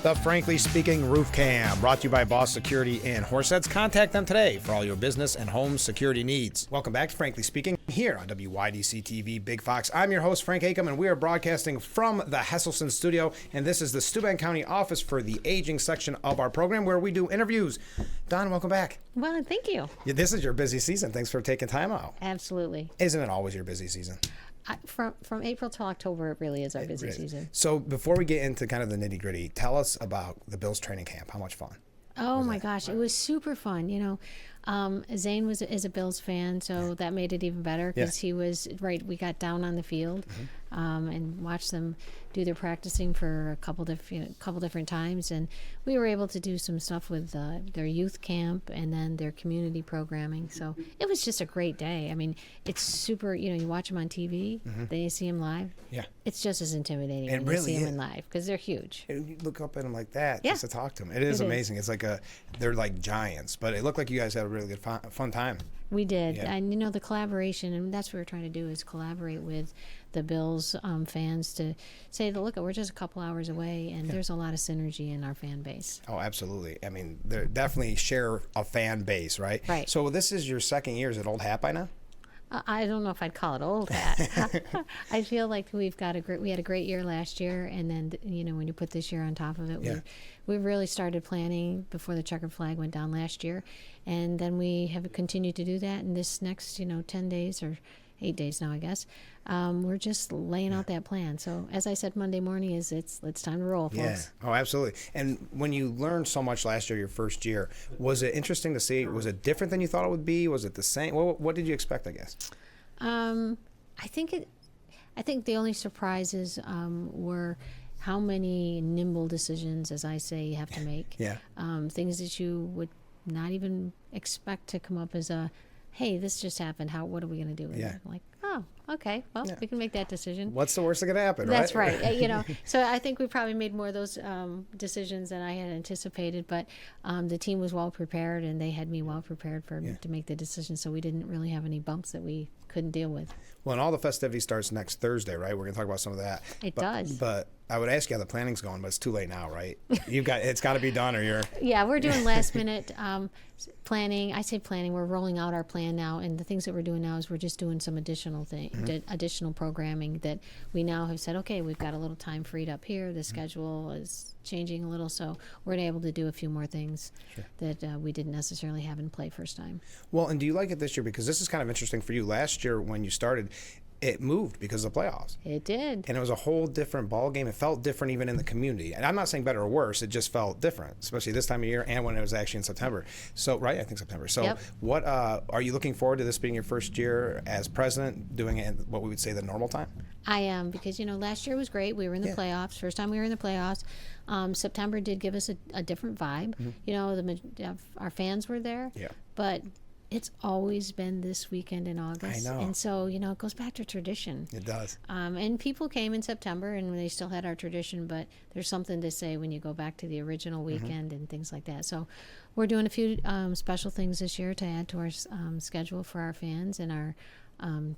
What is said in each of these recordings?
The Frankly Speaking Roof Cam, brought to you by Boss Security in Horseheads. Contact them today for all your business and home security needs. Welcome back to Frankly Speaking here on WYDC TV Big Fox. I'm your host, Frank Acomb, and we are broadcasting from the Hesselson studio, and this is the Steuben County office for the aging section of our program where we do interviews. Don, welcome back. Well, thank you. Yeah, this is your busy season. Thanks for taking time out. Absolutely. Isn't it always your busy season? From April till October, it really is our busy season. So before we get into kind of the nitty gritty, tell us about the Bills training camp. How much fun? Oh my gosh, it was super fun. You know, Zane is a Bills fan, so that made it even better because he was right. We got down on the field and watched them do their practicing for a couple different times, and we were able to do some stuff with their youth camp and then their community programming. So it was just a great day. I mean, it's super. You know, you watch them on TV, then you see them live. Yeah, it's just as intimidating when you see them in live because they're huge. And you look up at them like that just to talk to them. It is amazing. It's like they're like giants, but it looked like you guys had a really good fun time. We did, and you know, the collaboration, and that's what we're trying to do is collaborate with the Bills fans to say, look, we're just a couple hours away, and there's a lot of synergy in our fan base. Oh, absolutely. I mean, they definitely share a fan base, right? Right. So this is your second year. Is it old hat by now? I don't know if I'd call it old hat. I feel like we had a great year last year, and then you know, when you put this year on top of it, we really started planning before the checkered flag went down last year, and then we have continued to do that. And this next 10 days or 8 days now, I guess, we're just laying out that plan. So as I said Monday morning, it's time to roll, folks. Yeah. Oh, absolutely. And when you learned so much last year, your first year, was it interesting to see? Was it different than you thought it would be? Was it the same? What did you expect, I guess? I think the only surprises were how many nimble decisions, as I say, you have to make. Things that you would not even expect to come up as hey, this just happened. What are we going to do with it? Like, oh, okay, well, we can make that decision. What's the worst that could happen, That's right. So I think we probably made more of those decisions than I had anticipated, but the team was well prepared, and they had me well prepared to make the decision, so we didn't really have any bumps that we couldn't deal with. Well, and all the festivity starts next Thursday, right? We're going to talk about some of that. It does. But I would ask you how the planning's going, but it's too late now, right? It's got to be done, or you're... Yeah, we're doing last minute planning. I say planning. We're rolling out our plan now, and the things that we're doing now is we're just doing some additional additional programming that we now have said, okay, we've got a little time freed up here. The schedule is changing a little, so we're able to do a few more things that we didn't necessarily have in play first time. Well, and do you like it this year? Because this is kind of interesting for you. Last year when you started, it moved because of the playoffs. It did. And it was a whole different ball game. It felt different even in the community. And I'm not saying better or worse. It just felt different, especially this time of year and when it was actually in September. So, right? I think September. So what are you looking forward to this being your first year as president, doing it in what we would say the normal time? I am, because, last year was great. We were in the playoffs. First time we were in the playoffs. September did give us a different vibe. Our fans were there. Yeah. But it's always been this weekend in August. I know. And so, it goes back to tradition. It does. And people came in September, and they still had our tradition, but there's something to say when you go back to the original weekend and things like that. So we're doing a few special things this year to add to our schedule for our fans and our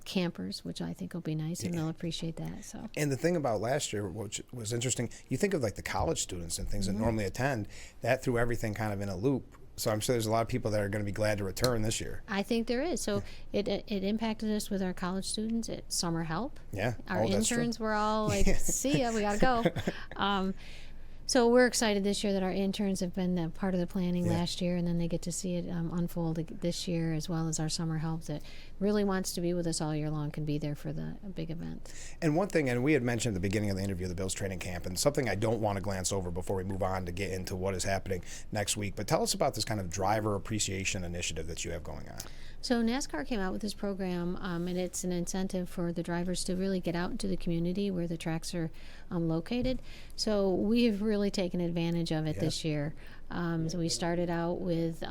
campers, which I think will be nice, and they'll appreciate that. So. And the thing about last year, which was interesting, you think of like the college students and things that normally attend, that threw everything kind of in a loop. So I'm sure there's a lot of people that are going to be glad to return this year. I think there is. So it impacted us with our college students at summer help. Yeah. Our interns were all like, see ya, we got to go. So we're excited this year that our interns have been part of the planning last year, and then they get to see it unfold this year, as well as our summer help that really wants to be with us all year long can be there for the big event. And one thing, and we had mentioned at the beginning of the interview, the Bills training camp, and something I don't want to glance over before we move on to get into what is happening next week, but tell us about this kind of driver appreciation initiative that you have going on. So NASCAR came out with this program, and it's an incentive for the drivers to really get out into the community where the tracks are located. So we've really taken advantage of it this year. So we started out with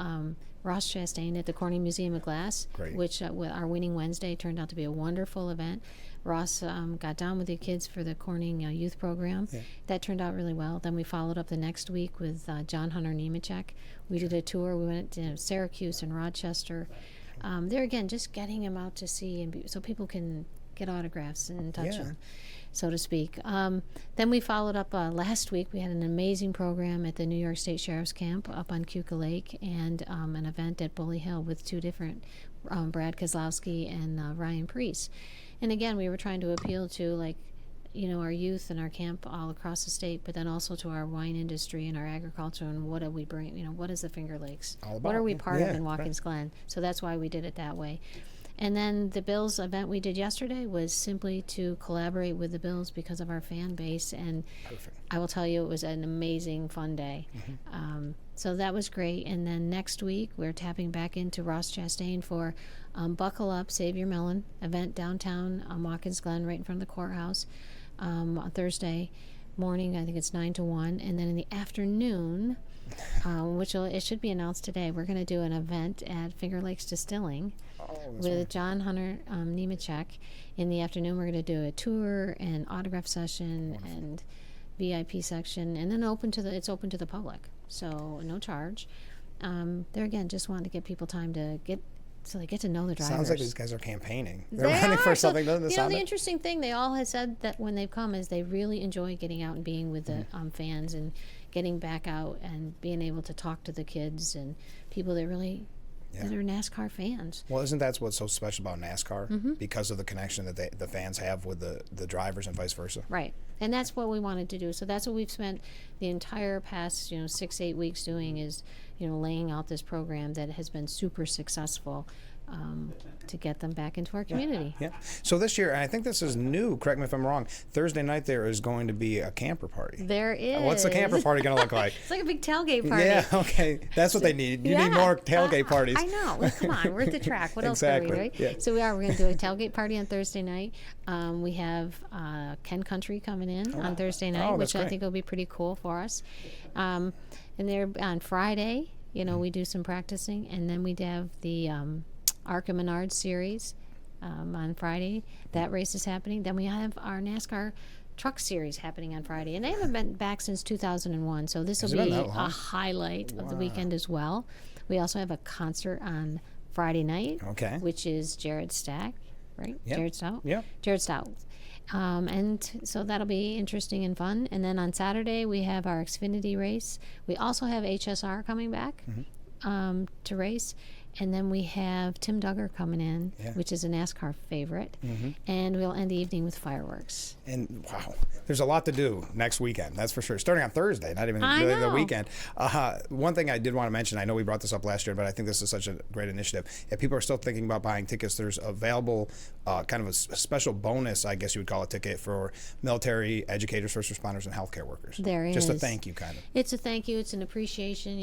Ross Chastain at the Corning Museum of Glass, which our Winning Wednesday turned out to be a wonderful event. Ross got down with the kids for the Corning youth program. That turned out really well. Then we followed up the next week with John Hunter Nemechek. We did a tour. We went to Syracuse and Rochester. There again, just getting him out to see, and so people can get autographs and touch Yeah. them, so to speak. Then we followed up last week. We had an amazing program at the New York State Sheriff's Camp up on Keuka Lake, and an event at Bully Hill with two different, Brad Kozlowski and Ryan Priest. And again, we were trying to appeal to, like, our youth and our camp all across the state, but then also to our wine industry and our agriculture, and what do we bring, what is the Finger Lakes? All about, What are we part of yeah, in Watkins right. Glen? So that's why we did it that way. And then the Bills event we did yesterday was simply to collaborate with the Bills because of our fan base. And Perfect. I will tell you, it was an amazing, fun day. So that was great. And then next week, we're tapping back into Ross Chastain for Buckle Up, Save Your Melon event downtown Watkins Glen, right in front of the courthouse, on Thursday morning. I think it's 9 to 1. And then in the afternoon, it should be announced today, we're going to do an event at Finger Lakes Distilling with John Hunter Nemechek. In the afternoon, we're going to do a tour and autograph session and VIP section, and then it's open to the public, so no charge. There again, just wanted to give people time to get to know the drivers. Sounds like these guys are campaigning. They're They running are. for something, doesn't it? The interesting thing, they all have said that when they've come is they really enjoy getting out and being with the fans and getting back out and being able to talk to the kids and people that really that are NASCAR fans. Well, isn't that what's so special about NASCAR? Because of the connection that the fans have with the drivers and vice versa. Right. And that's what we wanted to do. So that's what we've spent the entire past, 6-8 weeks doing is, laying out this program that has been super successful to get them back into our community. Yeah. So this year, and I think this is new, correct me if I'm wrong, Thursday night there is going to be a camper party. There is. What's the camper party going to look like? It's like a big tailgate party. Yeah, okay. That's what they need. You need more tailgate parties. I know. Well, come on. We're at the track. What else are we, right? Yeah. So we're going to do a tailgate party on Thursday night. We have Ken Country coming in on Thursday night, which I think will be pretty cool for us. And there on Friday, we do some practicing, and then we'd have the Arca Menard Series on Friday. That race is happening. Then we have our NASCAR Truck Series happening on Friday, and they haven't been back since 2001. So this will be a highlight of the weekend as well. We also have a concert on Friday night, which is Jared Stack, right? Yep. Jared Stout. Yeah. Jared Stout. And so that'll be interesting and fun. And then on Saturday we have our Xfinity race. We also have HSR coming back to race. And then we have Tim Duggar coming in, which is a NASCAR favorite. And we'll end the evening with fireworks. And wow, there's a lot to do next weekend, that's for sure. Starting on Thursday, not even really the weekend. One thing I did want to mention, I know we brought this up last year, but I think this is such a great initiative. If people are still thinking about buying tickets, there's available kind of a special bonus, I guess you would call it, ticket for military, educators, first responders, and healthcare workers. There is. Just a thank you, kind of. It's a thank you. It's an appreciation.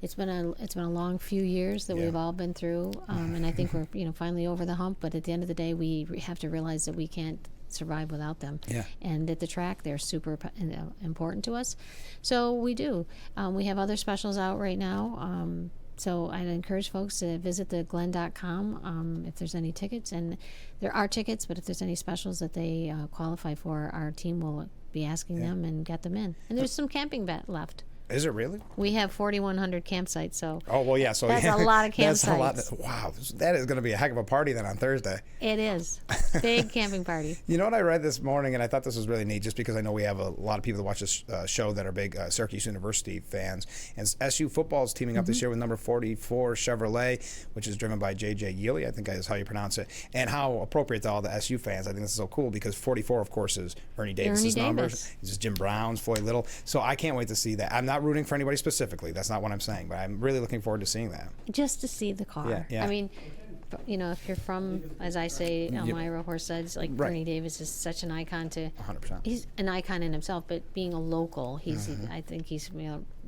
It's been a long few years that we've all been through, and I think we're finally over the hump. But at the end of the day, we have to realize that we can't survive without them. Yeah. And at the track, they're super important to us. So we do. We have other specials out right now. So I'd encourage folks to visit the glen.com if there's any tickets. And there are tickets, but if there's any specials that they qualify for, our team will be asking them and get them in. And there's some camping left. Is it really? We have 4,100 campsites, so so that's a lot of campsites. That's a lot. Wow, that is going to be a heck of a party then on Thursday. It is. Big camping party. You know what I read this morning, and I thought this was really neat, just because I know we have a lot of people that watch this show that are big Syracuse University fans. And SU football is teaming up this year with number 44 Chevrolet, which is driven by J.J. Yealy, I think is how you pronounce it. And how appropriate to all the SU fans. I think this is so cool because 44, of course, is Ernie Davis's number. This is Jim Brown's, Floyd Little. So I can't wait to see that. I'm not rooting for anybody specifically. That's not what I'm saying, but I'm really looking forward to seeing that. Just to see the car. Yeah. I mean, if you're from, as I say, Elmira, Horseheads, like Ernie Davis is such an icon to. 100%. He's an icon in himself, but being a local, I think he's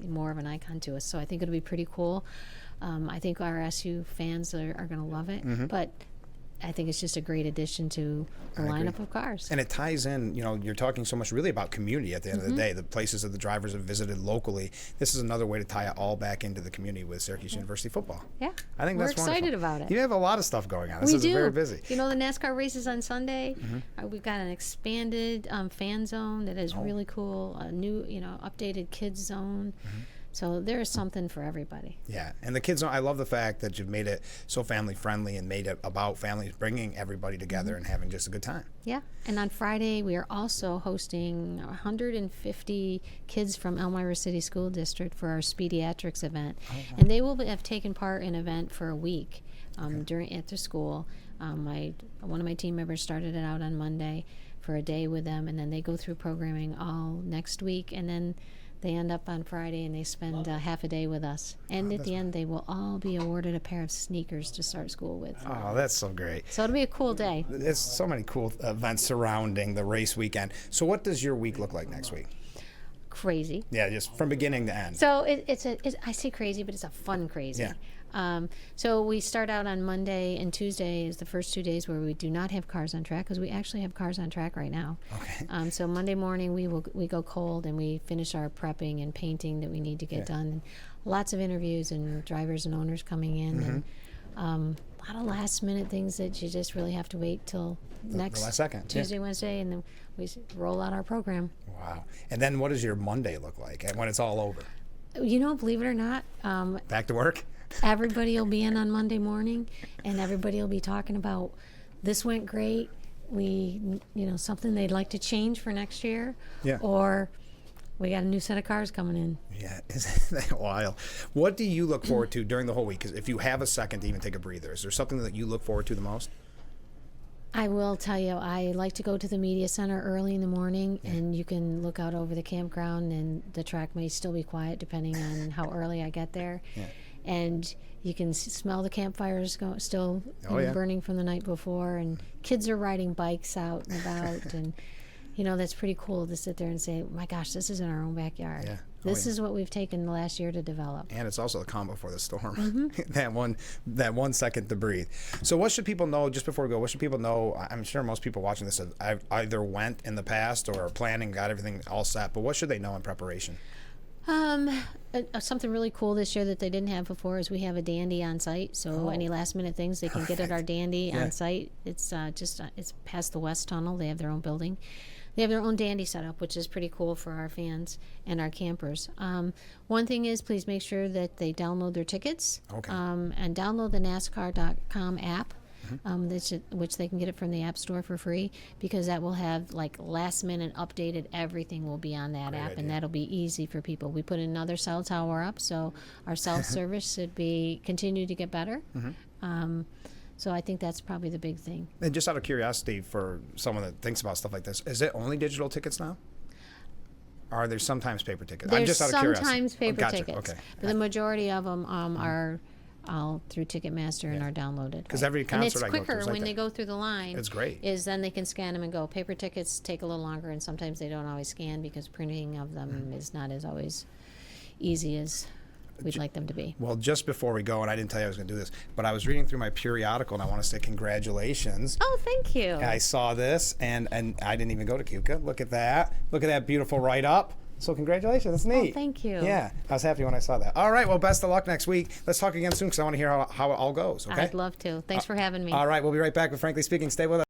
more of an icon to us. So I think it'll be pretty cool. I think our SU fans are going to love it, but I think it's just a great addition to the lineup of cars. And it ties in, you're talking so much really about community at the end of the day, the places that the drivers have visited locally. This is another way to tie it all back into the community with Syracuse University football. Yeah. I think we're that's excited wonderful. about it. You have a lot of stuff going on. This is very busy. The NASCAR races on Sunday. We've got an expanded fan zone that is really cool, a new, updated kids zone. So there is something for everybody. Yeah, and the kids, I love the fact that you've made it so family friendly and made it about families bringing everybody together and having just a good time. Yeah, and on Friday we are also hosting 150 kids from Elmira City School District for our Pediatrics event, and they will have taken part in an event for a week during at the school. One of my team members started it out on Monday for a day with them, and then they go through programming all next week, and then they end up on Friday and they spend half a day with us. And at the end, they will all be awarded a pair of sneakers to start school with. Oh, that's so great. So it'll be a cool day. There's so many cool events surrounding the race weekend. So what does your week look like next week? Crazy. Yeah, just from beginning to end. So I say crazy, but it's a fun crazy. Yeah. So we start out on Monday, and Tuesday is the first 2 days where we do not have cars on track, because we actually have cars on track right now. Okay. So Monday morning we go cold and we finish our prepping and painting that we need to get done. Lots of interviews and drivers and owners coming in, and a lot of last minute things that you just really have to wait till next the last second. Tuesday, Wednesday, and then we roll out our program. Wow. And then what does your Monday look like when it's all over? Believe it or not, Back to work? everybody will be in on Monday morning, and everybody will be talking about this went great. Something they'd like to change for next year, or we got a new set of cars coming in. Yeah, isn't that wild? What do you look forward to during the whole week? 'Cause if you have a second to even take a breather, is there something that you look forward to the most? I will tell you, I like to go to the media center early in the morning, and you can look out over the campground, and the track may still be quiet depending on how early I get there. Yeah. And you can smell the campfires still burning from the night before, and kids are riding bikes out and about, and that's pretty cool to sit there and say, my gosh, this is in our own backyard. Yeah. This is what we've taken the last year to develop. And it's also the calm before the storm. that one second to breathe. So what should people know, just before we go, what should people know? I'm sure most people watching this have either went in the past or are planning, got everything all set, but what should they know in preparation? Something really cool this year that they didn't have before is we have a dandy on site. So any last minute things they can get at our dandy on site. It's it's past the West Tunnel. They have their own building. They have their own dandy setup, which is pretty cool for our fans and our campers. One thing is, please make sure that they download their tickets and download the NASCAR.com app. Which they can get it from the App Store for free, because that will have last minute updated, everything will be on that app, and that'll be easy for people. We put another cell tower up, so our cell service should continue to get better. So I think that's probably the big thing. And just out of curiosity, for someone that thinks about stuff like this, is it only digital tickets now? Or are there sometimes paper tickets? There's I'm just out of curiosity. sometimes paper Gotcha. tickets, Okay. but the majority of them are all through Ticketmaster and are downloaded. Because every concert and I it's go to quicker is like when that. they go through the line. It's great. Is then they can scan them and go. Paper tickets take a little longer, and sometimes they don't always scan because printing of them is not as always easy as we'd like them to be. Well, just before we go, and I didn't tell you I was going to do this, but I was reading through my periodical, and I want to say congratulations. Oh, thank you. I saw this, and I didn't even go to Cuca. Look at that. Look at that beautiful write-up. So congratulations. That's neat. Oh, thank you. Yeah, I was happy when I saw that. All right, well, best of luck next week. Let's talk again soon, because I want to hear how it all goes, okay? I'd love to. Thanks for having me. All right, we'll be right back with Frankly Speaking. Stay with us.